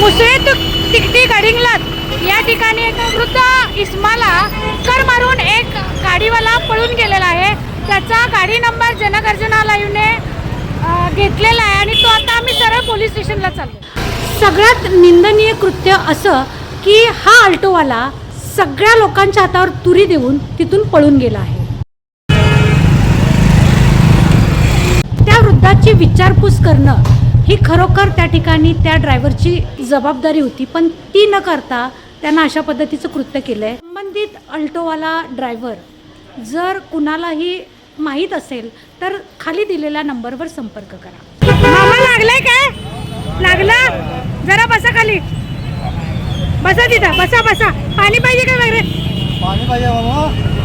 मुसळे तिकटी गडिंगलत या ठिकाणी एका वृद्ध इस्माला कर मारून एक गाडीवाला पळून गेलेला आहे. त्याचा गाडी नंबर जनगर्जना लाईव्हने घेतलेला आहे आणि तो आता आम्ही सरळ पोलीस स्टेशनला चाललो. सगळ्यात निंदनीय कृत्य असं की हा अल्टोवाला सगळ्या लोकांच्या हातावर तुरी देऊन तिथून पळून गेला आहे. त्या वृद्धाची विचारपूस करणं ही खरोखर त्या ठिकाणी त्या ड्रायव्हरची जबाबदारी होती, पण ती न करता त्यांना अशा पद्धतीचं कृत्य केलं आहे. संबंधित अल्टोवाला ड्रायव्हर जर कुणालाही माहीत असेल तर खाली दिलेल्या नंबरवर संपर्क करा. मामा लागलाय काय? लागला? जरा बसा खाली, बसा तिथं, बसा बसा. पाणी पाहिजे का वगैरे? पाणी पाहिजे बाबा.